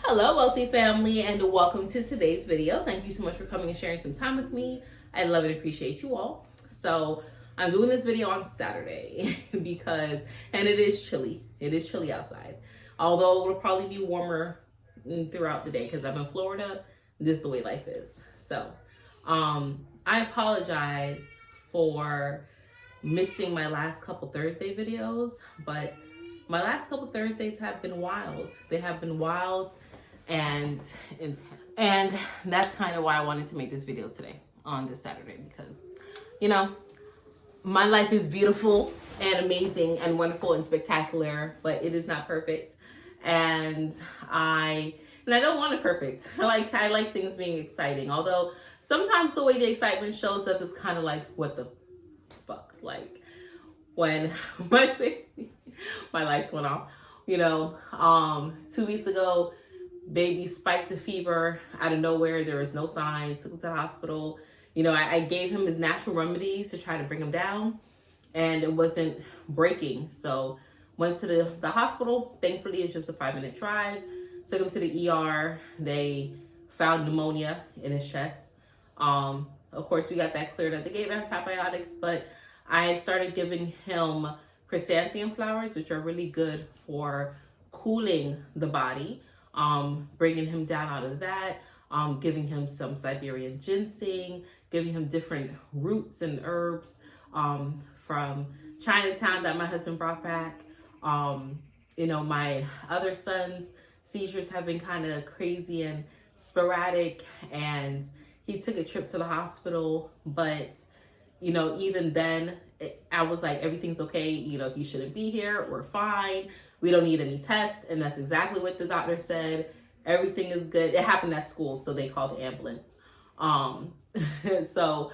Hello, wealthy family, and welcome to today's video. Thank you so much for coming and sharing some time with me. I love and appreciate you all. So I'm doing this video on Saturday because, and it is chilly. It is chilly outside. Although it'll probably be warmer throughout the day because I'm in Florida. This is the way life is. So I apologize for missing my last couple Thursday videos, but my last couple Thursdays have been wild. They have been wild and intense. And that's kind of why I wanted to make this video today on this Saturday because, you know, my life is beautiful and amazing and wonderful and spectacular, but it is not perfect. And I don't want it perfect. I like things being exciting. Although sometimes the way the excitement shows up is kind of like, what the fuck? Like when my lights went off, 2 weeks ago, baby spiked a fever out of nowhere. There was no signs. Took him to the hospital. I gave him his natural remedies to try to bring him down, and it wasn't breaking. So went to the hospital. Thankfully, it's just a 5-minute drive. Took him to the ER. They found pneumonia in his chest. Of course, we got that cleared up. They gave antibiotics, but I started giving him chrysanthemum flowers, which are really good for cooling the body. Bringing him down out of that, giving him some Siberian ginseng, giving him different roots and herbs from Chinatown that my husband brought back. My other son's seizures have been kind of crazy and sporadic, and he took a trip to the hospital, but even then, I was like, everything's okay. You shouldn't be here. We're fine. We don't need any tests. And that's exactly what the doctor said. Everything is good. It happened at school, so they called the ambulance. So,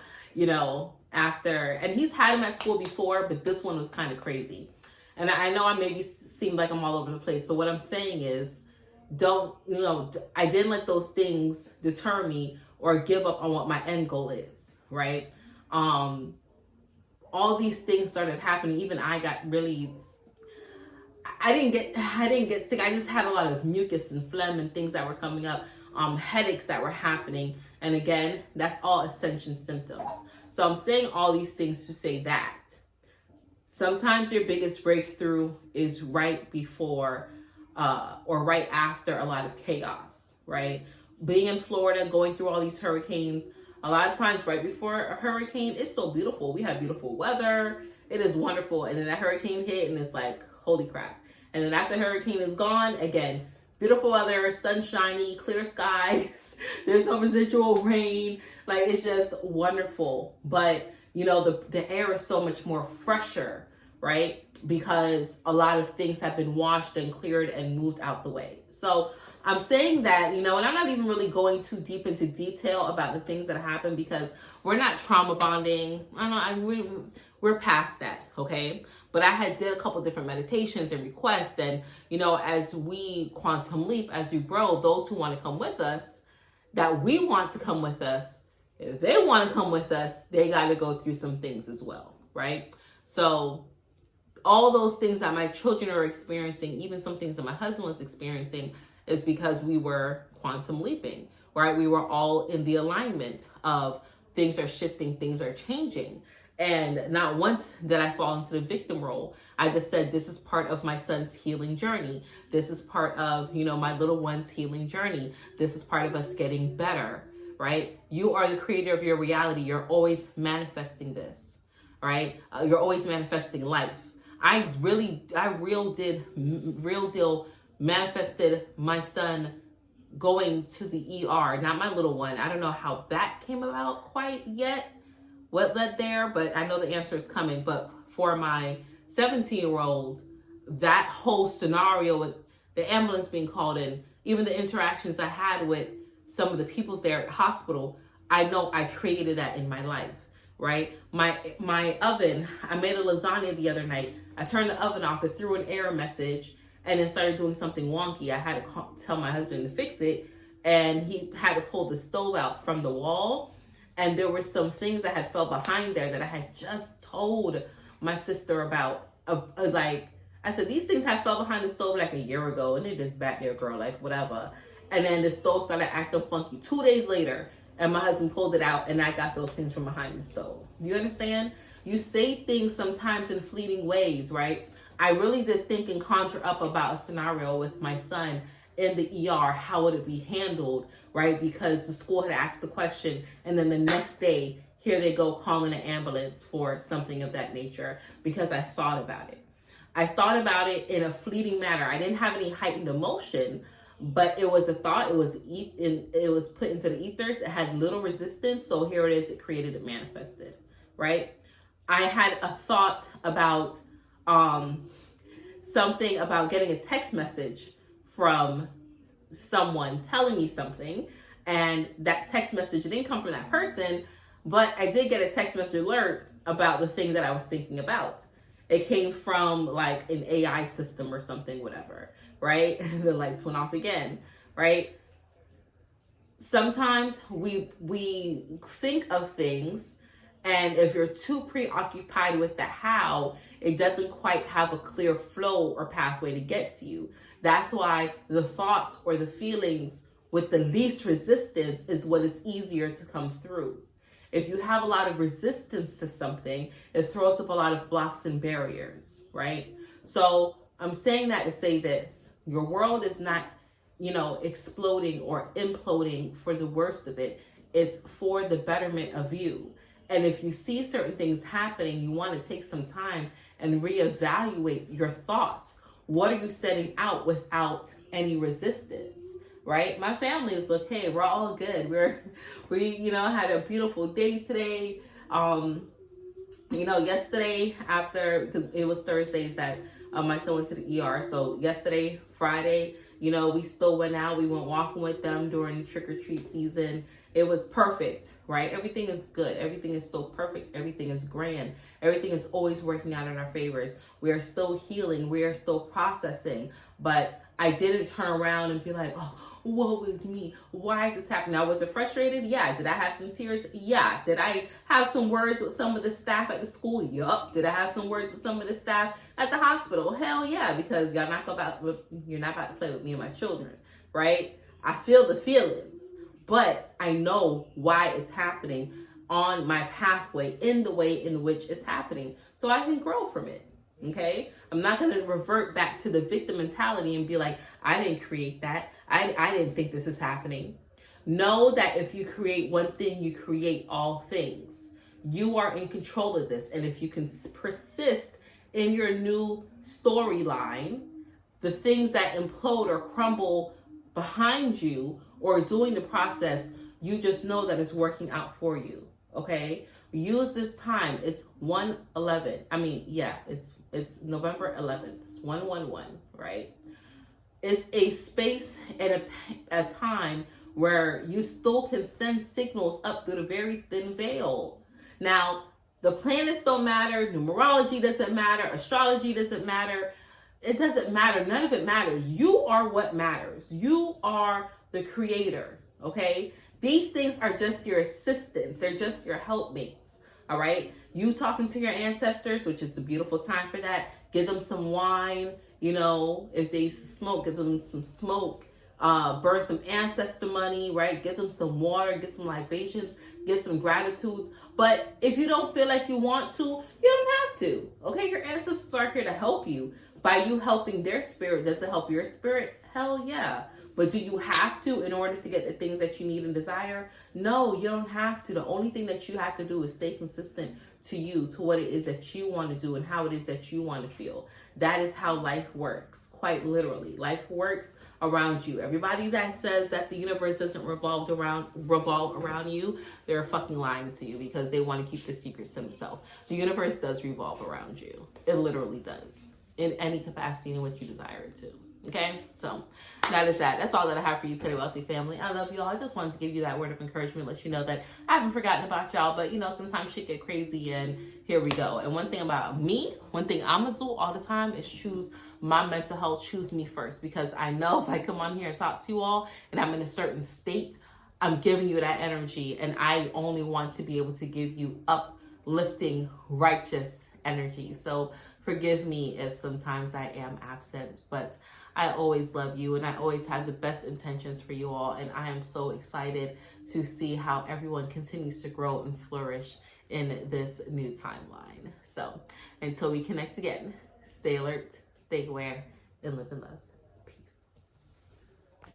after, and he's had him at school before, but this one was kind of crazy. And I know I maybe seem like I'm all over the place, but what I'm saying is, I didn't let those things deter me or give up on what my end goal is, right? All these things started happening. Even I got really, I didn't get sick. I just had a lot of mucus and phlegm and things that were coming up, headaches that were happening. And again, that's all ascension symptoms. So I'm saying all these things to say that sometimes your biggest breakthrough is right before or right after a lot of chaos, right? Being in Florida, going through all these hurricanes, a lot of times right before a hurricane, it's so beautiful. We have beautiful weather. It is wonderful. And then that hurricane hit and it's like, holy crap. And then after the hurricane is gone, again, beautiful weather, sunshiny, clear skies. There's no residual rain. Like, it's just wonderful. But, the air is so much more fresher, right? Because a lot of things have been washed and cleared and moved out the way. So I'm saying that, and I'm not even really going too deep into detail about the things that happened because we're not trauma bonding. We're past that, okay? But I did a couple different meditations and requests, and as we quantum leap, as we grow, those who want to come with us, that we want to come with us, if they want to come with us, they got to go through some things as well, right? So all those things that my children are experiencing, even some things that my husband was experiencing, is because we were quantum leaping, right? We were all in the alignment of things are shifting, things are changing. And not once did I fall into the victim role. I just said, this is part of my son's healing journey. This is part of, my little one's healing journey. This is part of us getting better, right? You are the creator of your reality. You're always manifesting this, right? You're always manifesting life. I real deal manifested my son going to the ER, not my little one. I don't know how that came about quite yet, what led there, but I know the answer is coming. But for my 17-year-old, that whole scenario the ambulance being called in, even the interactions I had with some of the peoples there at the hospital, I know I created that in my life, right? My oven, I made a lasagna the other night. I turned the oven off, it threw an error message, and then started doing something wonky. I had to tell my husband to fix it, and he had to pull the stove out from the wall. And there were some things that had fell behind there that I had just told my sister about. Like, I said, these things had fell behind the stove like a year ago, and they're just back there, girl, like whatever. And then the stove started acting funky 2 days later, and my husband pulled it out, and I got those things from behind the stove. You understand? You say things sometimes in fleeting ways, right? I really did think and conjure up about a scenario with my son in the ER. How would it be handled, right? Because the school had asked the question, and then the next day, here they go calling an ambulance for something of that nature, because I thought about it. I thought about it in a fleeting manner. I didn't have any heightened emotion, but it was a thought. It was put into the ethers. It had little resistance. So here it is. It created, it manifested, right? I had a thought about something about getting a text message from someone telling me something, and that text message didn't come from that person, but I did get a text message alert about the thing that I was thinking about. It came from like an AI system or something, whatever, right? The lights went off again, right? Sometimes we think of things, and if you're too preoccupied with the how, it doesn't quite have a clear flow or pathway to get to you. That's why the thoughts or the feelings with the least resistance is what is easier to come through. If you have a lot of resistance to something, it throws up a lot of blocks and barriers, right? So I'm saying that to say this: your world is not, exploding or imploding for the worst of it. It's for the betterment of you. And if you see certain things happening, you want to take some time and reevaluate your thoughts. What are you setting out without any resistance, right? My family is okay. We're all good. We had a beautiful day today. Yesterday cause it was Thursdays that my son went to the ER. So yesterday, Friday, we still went out. We went walking with them during the trick-or-treat season. It was perfect, right? Everything is good. Everything is still perfect. Everything is grand. Everything is always working out in our favors. We are still healing. We are still processing. But I didn't turn around and be like, oh, woe is me. Why is this happening? Now, was it frustrated? Yeah. Did I have some tears? Yeah. Did I have some words with some of the staff at the school? Yup. Did I have some words with some of the staff at the hospital? Hell yeah, because you're not about to play with me and my children, right? I feel the feelings, but I know why it's happening on my pathway in the way in which it's happening, so I can grow from it. Okay, I'm not going to revert back to the victim mentality and be like, I didn't create that. I didn't think this is happening. Know that if you create one thing, you create all things. You are in control of this. And if you can persist in your new storyline, the things that implode or crumble behind you or during the process, you just know that it's working out for you. Okay, use this time. It's 1/11. It's November 11th. It's 111, right? It's a space and a time where you still can send signals up through the very thin veil. Now, the planets don't matter. Numerology doesn't matter. Astrology doesn't matter. It doesn't matter. None of it matters. You are what matters. You are the creator, okay? These things are just your assistants. They're just your helpmates, all right? You talking to your ancestors, which is a beautiful time for that. Give them some wine. If they used to smoke, give them some smoke. Burn some ancestor money, right? Give them some water, get some libations, get some gratitudes. But if you don't feel like you want to, you don't have to, okay? Your ancestors are here to help you. By you helping their spirit, does it help your spirit? Hell yeah. But do you have to in order to get the things that you need and desire? No, you don't have to. The only thing that you have to do is stay consistent to you, to what it is that you want to do and how it is that you want to feel. That is how life works, quite literally. Life works around you. Everybody that says that the universe doesn't revolve around you, they're fucking lying to you because they want to keep the secrets to themselves. The universe does revolve around you. It literally does. In any capacity in which you desire it to. Okay, so that is that. That's all that I have for you today, wealthy family. I love you all. I just wanted to give you that word of encouragement, let you know that I haven't forgotten about y'all, but you know, sometimes shit get crazy, and here we go. And one thing about me, one thing I'm gonna do all the time is choose my mental health, choose me first, because I know if I come on here and talk to you all and I'm in a certain state, I'm giving you that energy, and I only want to be able to give you uplifting, righteous energy. So forgive me if sometimes I am absent, but I always love you and I always have the best intentions for you all. And I am so excited to see how everyone continues to grow and flourish in this new timeline. So until we connect again, stay alert, stay aware, and live in love.